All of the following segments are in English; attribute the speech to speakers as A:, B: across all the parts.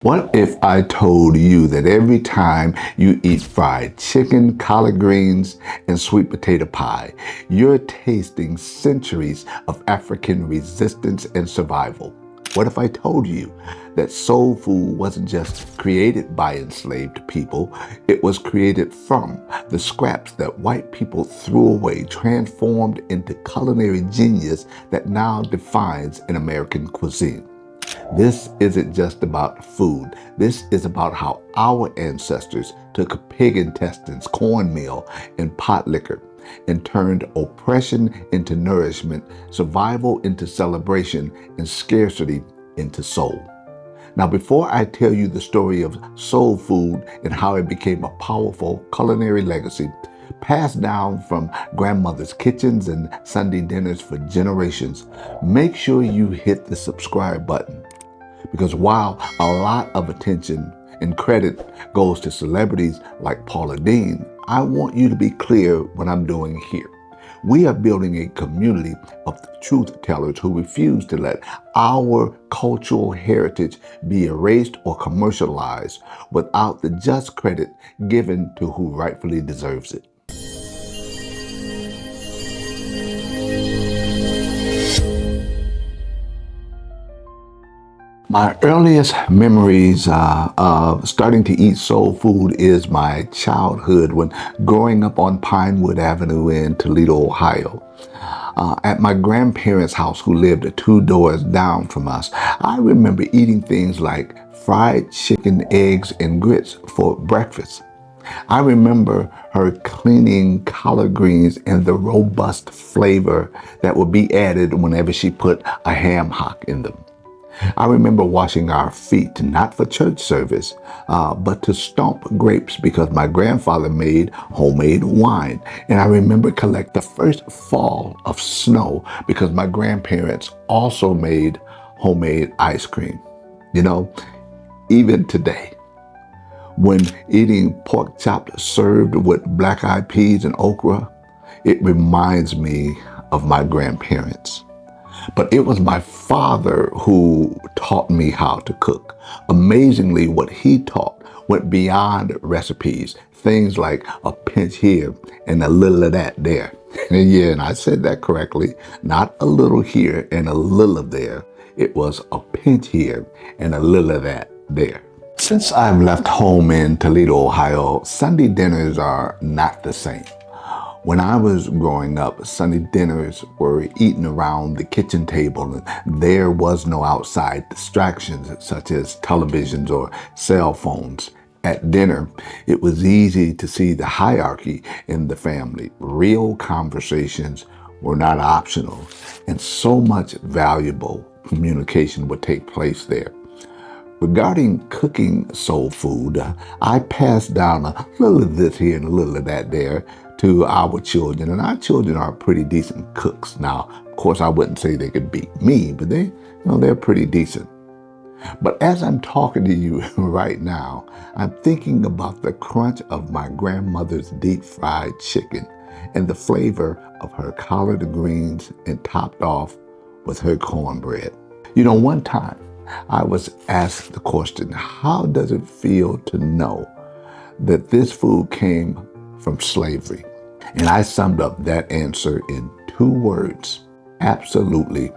A: What if I told you that every time you eat fried chicken, collard greens, and sweet potato pie, you're tasting centuries of African resistance and survival? What if I told you that soul food wasn't just created by enslaved people, it was created from the scraps that white people threw away, transformed into culinary genius that now defines an American cuisine? This isn't just about food. This is about how our ancestors took pig intestines, cornmeal, and pot liquor and turned oppression into nourishment, survival into celebration, and scarcity into soul. Now, before I tell you the story of soul food and how it became a powerful culinary legacy, passed down from grandmother's kitchens and Sunday dinners for generations, make sure you hit the subscribe button. Because while a lot of attention and credit goes to celebrities like Paula Deen, I want you to be clear what I'm doing here. We are building a community of truth tellers who refuse to let our cultural heritage be erased or commercialized without the just credit given to who rightfully deserves it. My earliest memories of starting to eat soul food is my childhood when growing up on Pinewood Avenue in Toledo, Ohio. At my grandparents' house, who lived 2 doors down from us, I remember eating things like fried chicken, eggs, and grits for breakfast. I remember her cleaning collard greens and the robust flavor that would be added whenever she put a ham hock in them. I remember washing our feet, not for church service, but to stomp grapes because my grandfather made homemade wine. And I remember collect the first fall of snow because my grandparents also made homemade ice cream. You know, even today, when eating pork chops served with black-eyed peas and okra, it reminds me of my grandparents. But it was my father who taught me how to cook. Amazingly, what he taught went beyond recipes, things like a pinch here and a little of that there. And yeah, and I said that correctly, not a little here and a little of there. It was a pinch here and a little of that there. Since I've left home in Toledo, Ohio, Sunday dinners are not the same. When I was growing up, Sunday dinners were eaten around the kitchen table, and there was no outside distractions such as televisions or cell phones. At dinner, it was easy to see the hierarchy in the family. Real conversations were not optional, and so much valuable communication would take place there. Regarding cooking soul food, I passed down a little of this here and a little of that there to our children, and our children are pretty decent cooks. Now, of course, I wouldn't say they could beat me, but they're pretty decent. But as I'm talking to you right now, I'm thinking about the crunch of my grandmother's deep fried chicken and the flavor of her collard greens and topped off with her cornbread. You know, one time I was asked the question, how does it feel to know that this food came from slavery? And I summed up that answer in 2 words: absolutely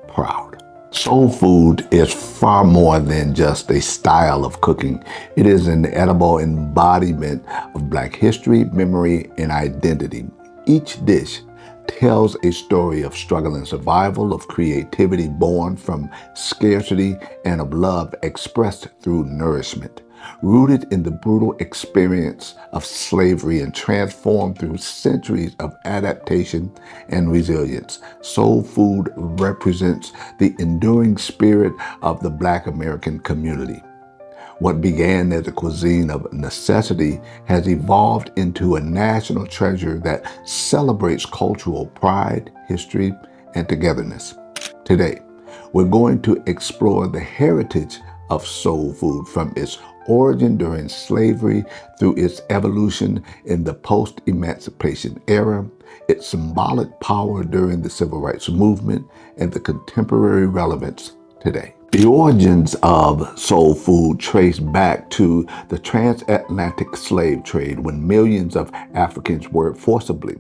A: proud. Soul food is far more than just a style of cooking. It is an edible embodiment of Black history, memory, and identity. Each dish tells a story of struggle and survival, of creativity born from scarcity, and of love expressed through nourishment. Rooted in the brutal experience of slavery and transformed through centuries of adaptation and resilience, soul food represents the enduring spirit of the Black American community. What began as a cuisine of necessity has evolved into a national treasure that celebrates cultural pride, history, and togetherness. Today, we're going to explore the heritage of soul food from its origin during slavery through its evolution in the post-emancipation era, its symbolic power during the civil rights movement, and the contemporary relevance today. The origins of soul food trace back to the transatlantic slave trade when millions of Africans were forcibly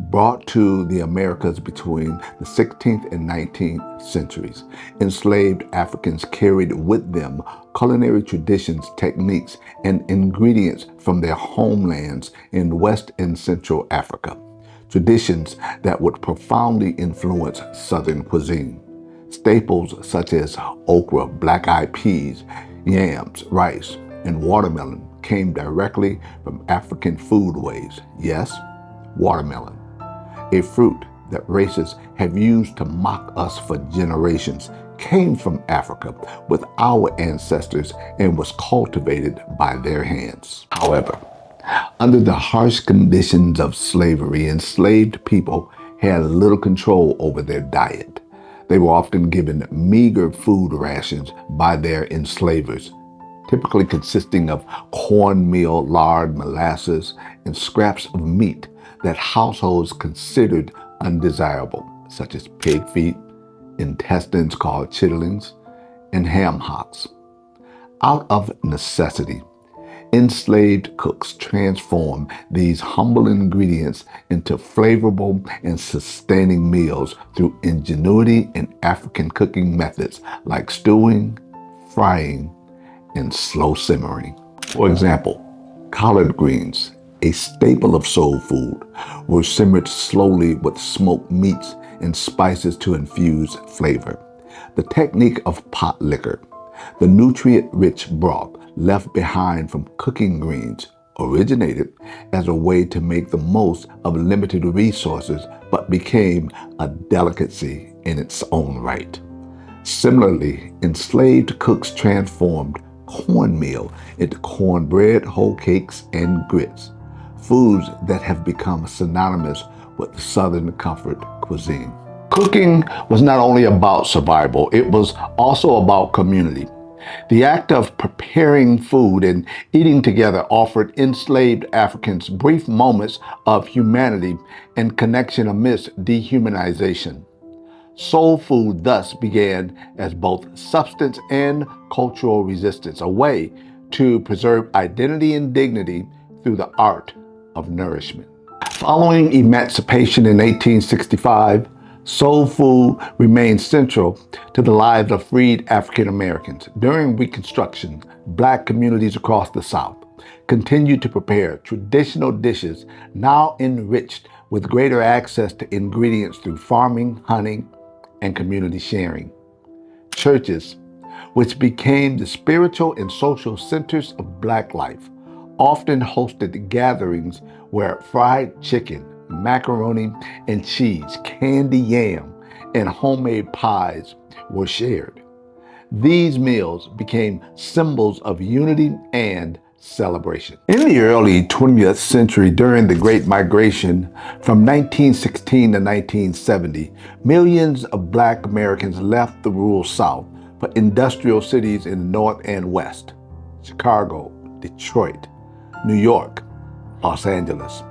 A: brought to the Americas between the 16th and 19th centuries. Enslaved Africans carried with them culinary traditions, techniques, and ingredients from their homelands in West and Central Africa, traditions that would profoundly influence Southern cuisine. Staples such as okra, black-eyed peas, yams, rice, and watermelon came directly from African foodways. Yes, watermelon, a fruit that racists have used to mock us for generations, came from Africa with our ancestors and was cultivated by their hands. However, under the harsh conditions of slavery, enslaved people had little control over their diet. They were often given meager food rations by their enslavers, typically consisting of cornmeal, lard, molasses, and scraps of meat that households considered undesirable, such as pig feet, intestines called chitterlings, and ham hocks. Out of necessity, enslaved cooks transform these humble ingredients into flavorful and sustaining meals through ingenuity in African cooking methods like stewing, frying, and slow simmering. For example, collard greens, a staple of soul food, were simmered slowly with smoked meats and spices to infuse flavor. The technique of pot liquor, the nutrient-rich broth left behind from cooking greens, originated as a way to make the most of limited resources but became a delicacy in its own right. Similarly, enslaved cooks transformed cornmeal into cornbread, whole cakes, and grits, foods that have become synonymous with Southern comfort cuisine. Cooking was not only about survival, it was also about community. The act of preparing food and eating together offered enslaved Africans brief moments of humanity and connection amidst dehumanization. Soul food thus began as both substance and cultural resistance, a way to preserve identity and dignity through the art of nourishment. Following emancipation in 1865, soul food remained central to the lives of freed African Americans. During Reconstruction, Black communities across the South continued to prepare traditional dishes now enriched with greater access to ingredients through farming, hunting, and community sharing. Churches, which became the spiritual and social centers of Black life, often hosted gatherings where fried chicken, macaroni and cheese, candy yam, and homemade pies were shared. These meals became symbols of unity and celebration. In the early 20th century, during the Great Migration from 1916 to 1970, millions of Black Americans left the rural South for industrial cities in the North and West: Chicago, Detroit, New York, Los Angeles,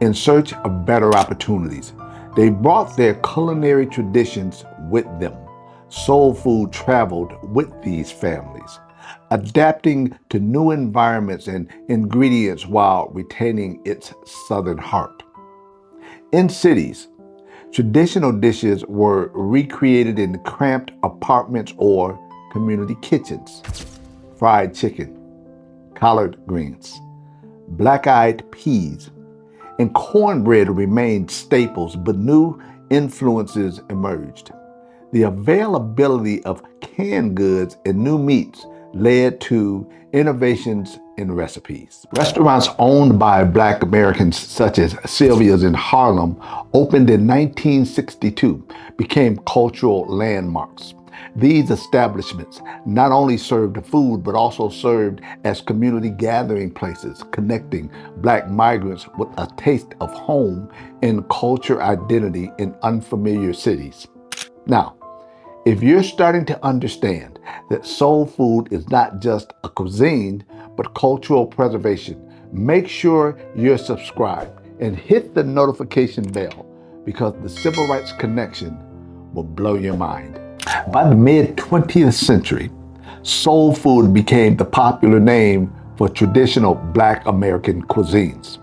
A: in search of better opportunities. They brought their culinary traditions with them. Soul food traveled with these families, adapting to new environments and ingredients while retaining its Southern heart. In cities, traditional dishes were recreated in cramped apartments or community kitchens. Fried chicken, collard greens, black-eyed peas, and cornbread remained staples, but new influences emerged. The availability of canned goods and new meats led to innovations in recipes. Restaurants owned by Black Americans, such as Sylvia's in Harlem, opened in 1962, became cultural landmarks. These establishments not only served food, but also served as community gathering places, connecting Black migrants with a taste of home and culture identity in unfamiliar cities. Now, if you're starting to understand that soul food is not just a cuisine, but cultural preservation, make sure you're subscribed and hit the notification bell, because the Civil Rights Connection will blow your mind. By the mid 20th century, soul food became the popular name for traditional Black American cuisines.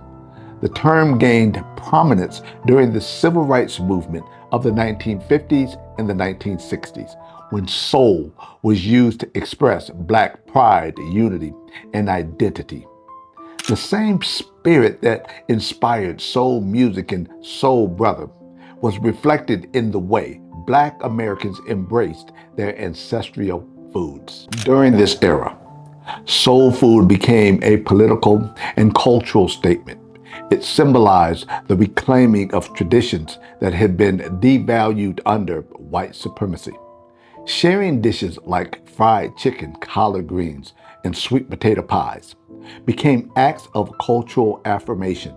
A: The term gained prominence during the civil rights movement of the 1950s and the 1960s, when soul was used to express Black pride, unity, and identity. The same spirit that inspired soul music and Soul Brother was reflected in the way Black Americans embraced their ancestral foods. During this era, soul food became a political and cultural statement. It symbolized the reclaiming of traditions that had been devalued under white supremacy. Sharing dishes like fried chicken, collard greens, and sweet potato pies became acts of cultural affirmation.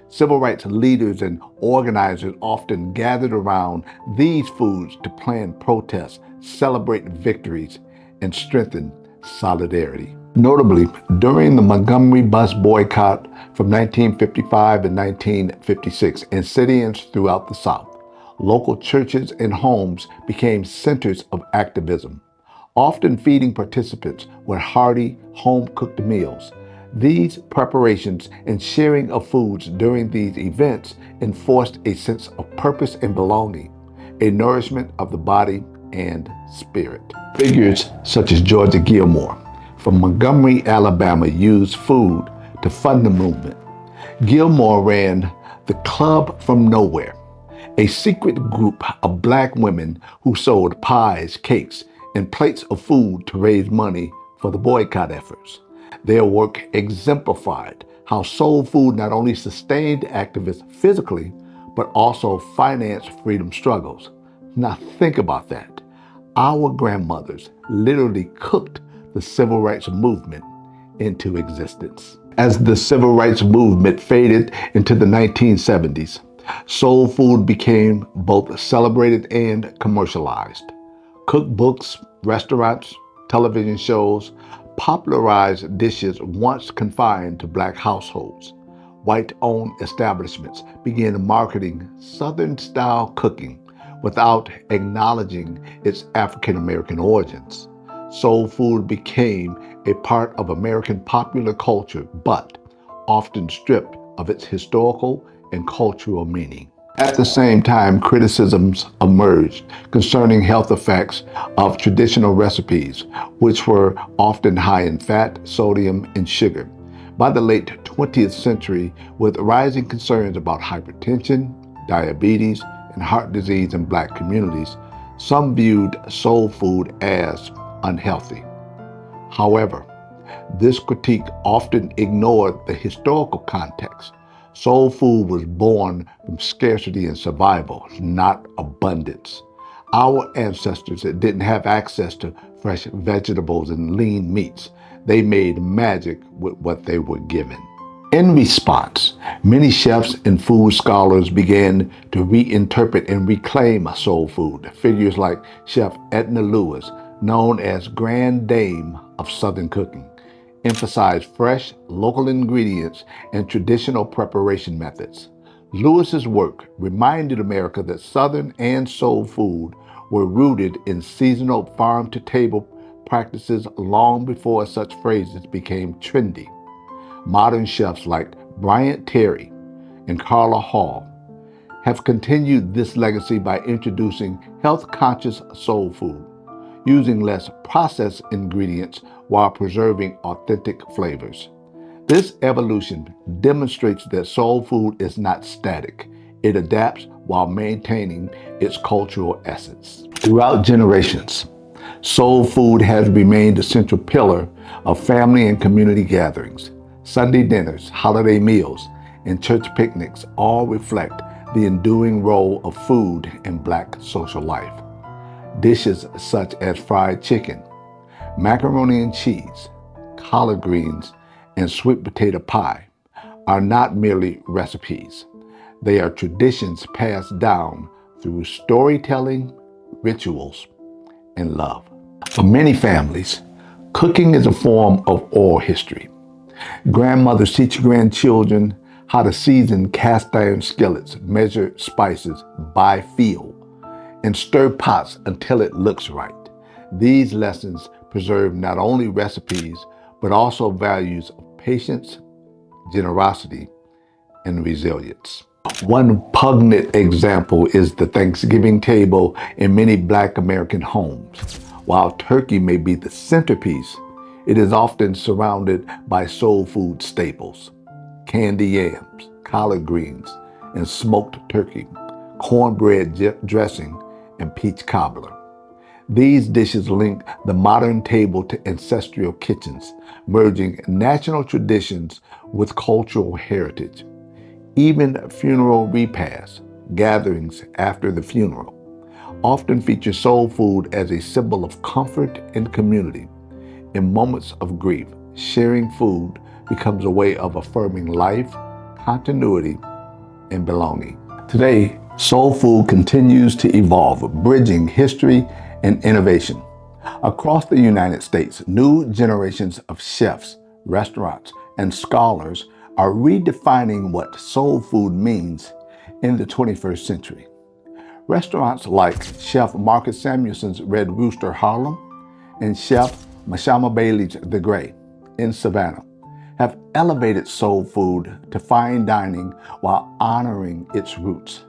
A: Civil rights leaders and organizers often gathered around these foods to plan protests, celebrate victories, and strengthen solidarity. Notably, during the Montgomery bus boycott from 1955 and 1956 in cities throughout the South, local churches and homes became centers of activism, often feeding participants with hearty, home-cooked meals. These preparations and sharing of foods during these events enforced a sense of purpose and belonging, a nourishment of the body and spirit. Figures such as Georgia Gilmore from Montgomery, Alabama, used food to fund the movement. Gilmore ran the Club from Nowhere, a secret group of Black women who sold pies, cakes, and plates of food to raise money for the boycott efforts. Their work exemplified how soul food not only sustained activists physically, but also financed freedom struggles. Now think about that. Our grandmothers literally cooked the civil rights movement into existence. As the civil rights movement faded into the 1970s, soul food became both celebrated and commercialized. Cookbooks, restaurants, television shows popularized dishes once confined to Black households. White-owned establishments began marketing Southern-style cooking without acknowledging its African-American origins. Soul food became a part of American popular culture, but often stripped of its historical and cultural meaning. At the same time, criticisms emerged concerning health effects of traditional recipes, which were often high in fat, sodium, and sugar. By the late 20th century, with rising concerns about hypertension, diabetes, and heart disease in Black communities, some viewed soul food as unhealthy. However, this critique often ignored the historical context. Soul food was born from scarcity and survival, not abundance. Our ancestors didn't have access to fresh vegetables and lean meats. They made magic with what they were given. In response, many chefs and food scholars began to reinterpret and reclaim soul food. Figures like Chef Edna Lewis, known as Grand Dame of Southern cooking, emphasized fresh, local ingredients and traditional preparation methods. Lewis's work reminded America that Southern and soul food were rooted in seasonal farm-to-table practices long before such phrases became trendy. Modern chefs like Bryant Terry and Carla Hall have continued this legacy by introducing health-conscious soul food, using less processed ingredients while preserving authentic flavors. This evolution demonstrates that soul food is not static. It adapts while maintaining its cultural essence. Throughout generations, soul food has remained a central pillar of family and community gatherings. Sunday dinners, holiday meals, and church picnics all reflect the enduring role of food in Black social life. Dishes such as fried chicken, macaroni and cheese, collard greens, and sweet potato pie are not merely recipes. They are traditions passed down through storytelling, rituals, and love. For many families, cooking is a form of oral history. Grandmothers teach grandchildren how to season cast iron skillets, measure spices, buy feel, and stir pots until it looks right. These lessons preserve not only recipes, but also values of patience, generosity, and resilience. One poignant example is the Thanksgiving table in many Black American homes. While turkey may be the centerpiece, it is often surrounded by soul food staples: candy yams, collard greens, and smoked turkey, cornbread dressing, and peach cobbler. These dishes link the modern table to ancestral kitchens, merging national traditions with cultural heritage. Even funeral repasts, gatherings after the funeral, often feature soul food as a symbol of comfort and community. In moments of grief, sharing food becomes a way of affirming life, continuity, and belonging. Today, soul food continues to evolve, bridging history and innovation. Across the United States, new generations of chefs, restaurants, and scholars are redefining what soul food means in the 21st century. Restaurants like Chef Marcus Samuelson's Red Rooster Harlem and Chef Mashama Bailey's The Gray in Savannah have elevated soul food to fine dining while honoring its roots.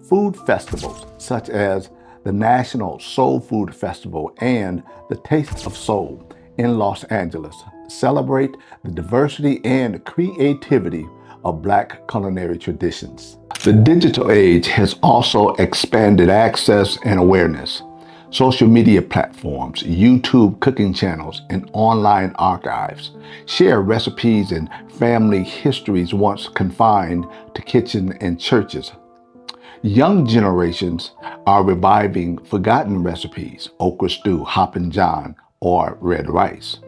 A: Food festivals such as the National Soul Food Festival and the Taste of Soul in Los Angeles celebrate the diversity and creativity of Black culinary traditions. The digital age has also expanded access and awareness. Social media platforms, YouTube cooking channels, and online archives share recipes and family histories once confined to kitchen and churches. Young generations are reviving forgotten recipes, okra stew, hoppin' john, or red rice,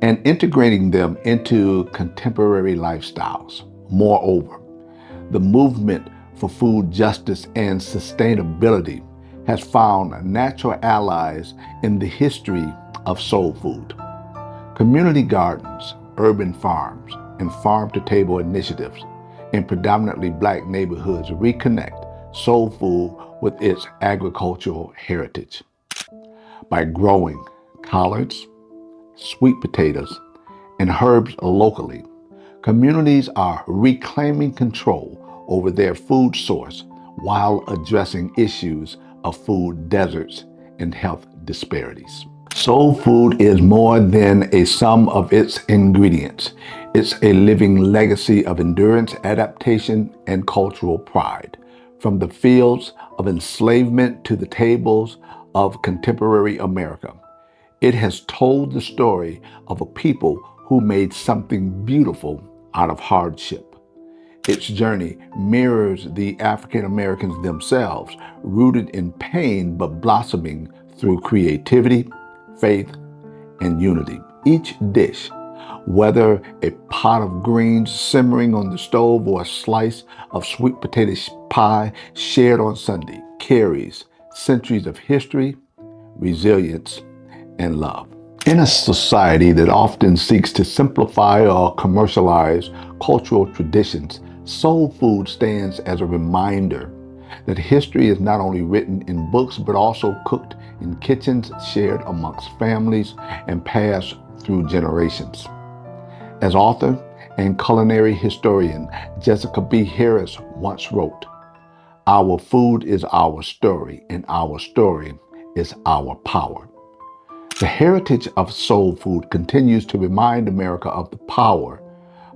A: and integrating them into contemporary lifestyles. Moreover, the movement for food justice and sustainability has found natural allies in the history of soul food. Community gardens, urban farms, and farm-to-table initiatives in predominantly Black neighborhoods reconnect soul food with its agricultural heritage. By growing collards, sweet potatoes, and herbs locally, communities are reclaiming control over their food source while addressing issues of food deserts and health disparities. Soul food is more than a sum of its ingredients. It's a living legacy of endurance, adaptation, and cultural pride. From the fields of enslavement to the tables of contemporary America, it has told the story of a people who made something beautiful out of hardship. Its journey mirrors the African Americans themselves, rooted in pain but blossoming through creativity, faith, and unity. Each dish, whether a pot of greens simmering on the stove or a slice of sweet potato pie shared on Sunday, carries centuries of history, resilience, and love. In a society that often seeks to simplify or commercialize cultural traditions, soul food stands as a reminder that history is not only written in books, but also cooked in kitchens, shared amongst families, and passed through generations. As author and culinary historian Jessica B. Harris once wrote, "Our food is our story, and our story is our power." The heritage of soul food continues to remind America of the power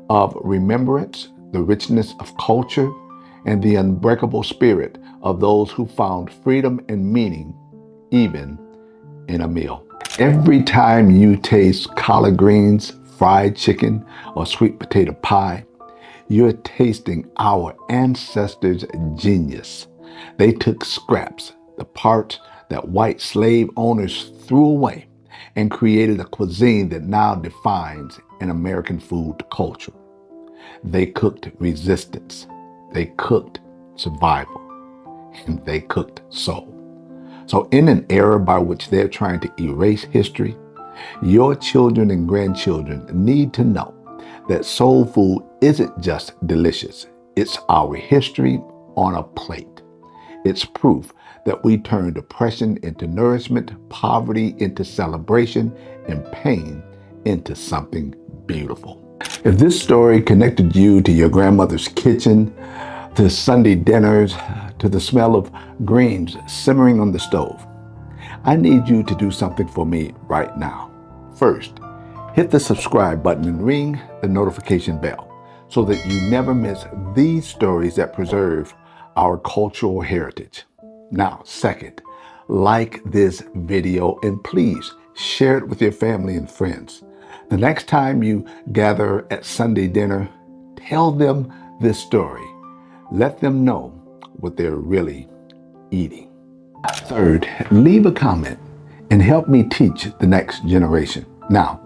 A: of remembrance, the richness of culture, and the unbreakable spirit of those who found freedom and meaning even in a meal. Every time you taste collard greens, fried chicken, or sweet potato pie, you're tasting our ancestors' genius. They took scraps, the parts that white slave owners threw away, and created a cuisine that now defines an American food culture. They cooked resistance, they cooked survival, and they cooked soul. So in an era by which they're trying to erase history, your children and grandchildren need to know that soul food isn't just delicious. It's our history on a plate. It's proof that we turn depression into nourishment, poverty into celebration, and pain into something beautiful. If this story connected you to your grandmother's kitchen, to Sunday dinners, to the smell of greens simmering on the stove, I need you to do something for me right now. First, hit the subscribe button and ring the notification bell so that you never miss these stories that preserve our cultural heritage. Now, second, like this video and please share it with your family and friends. The next time you gather at Sunday dinner, tell them this story. Let them know what they're really eating. Third, leave a comment and help me teach the next generation. Now,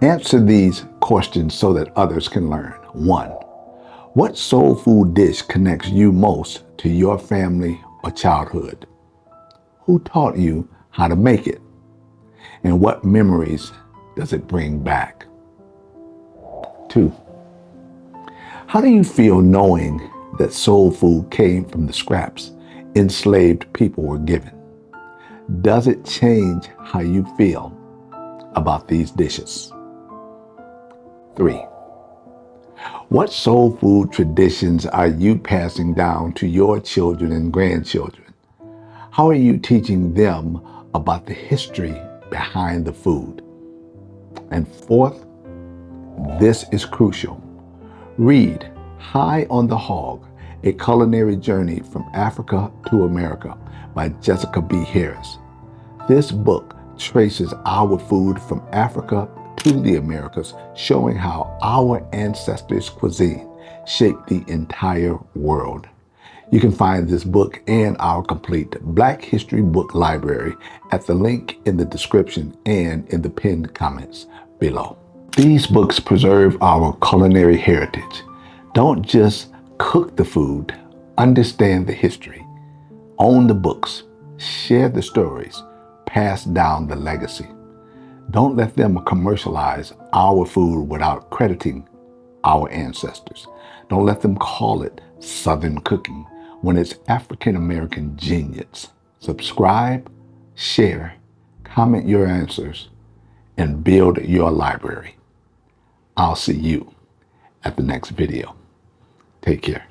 A: answer these questions so that others can learn. 1. What soul food dish connects you most to your family or childhood? Who taught you how to make it? And what memories does it bring back? 2. How do you feel knowing that soul food came from the scraps enslaved people were given? Does it change how you feel about these dishes? 3. What soul food traditions are you passing down to your children and grandchildren? How are you teaching them about the history behind the food? And fourth, this is crucial. Read High on the Hog, A Culinary Journey from Africa to America by Jessica B. Harris. This book traces our food from Africa to the Americas, showing how our ancestors' cuisine shaped the entire world. You can find this book and our complete Black History book library at the link in the description and in the pinned comments below. These books preserve our culinary heritage. Don't just cook the food, understand the history. Own the books, share the stories, pass down the legacy. Don't let them commercialize our food without crediting our ancestors. Don't let them call it Southern cooking when it's African American genius. Subscribe, share, comment your answers, and build your library. I'll see you at the next video. Take care.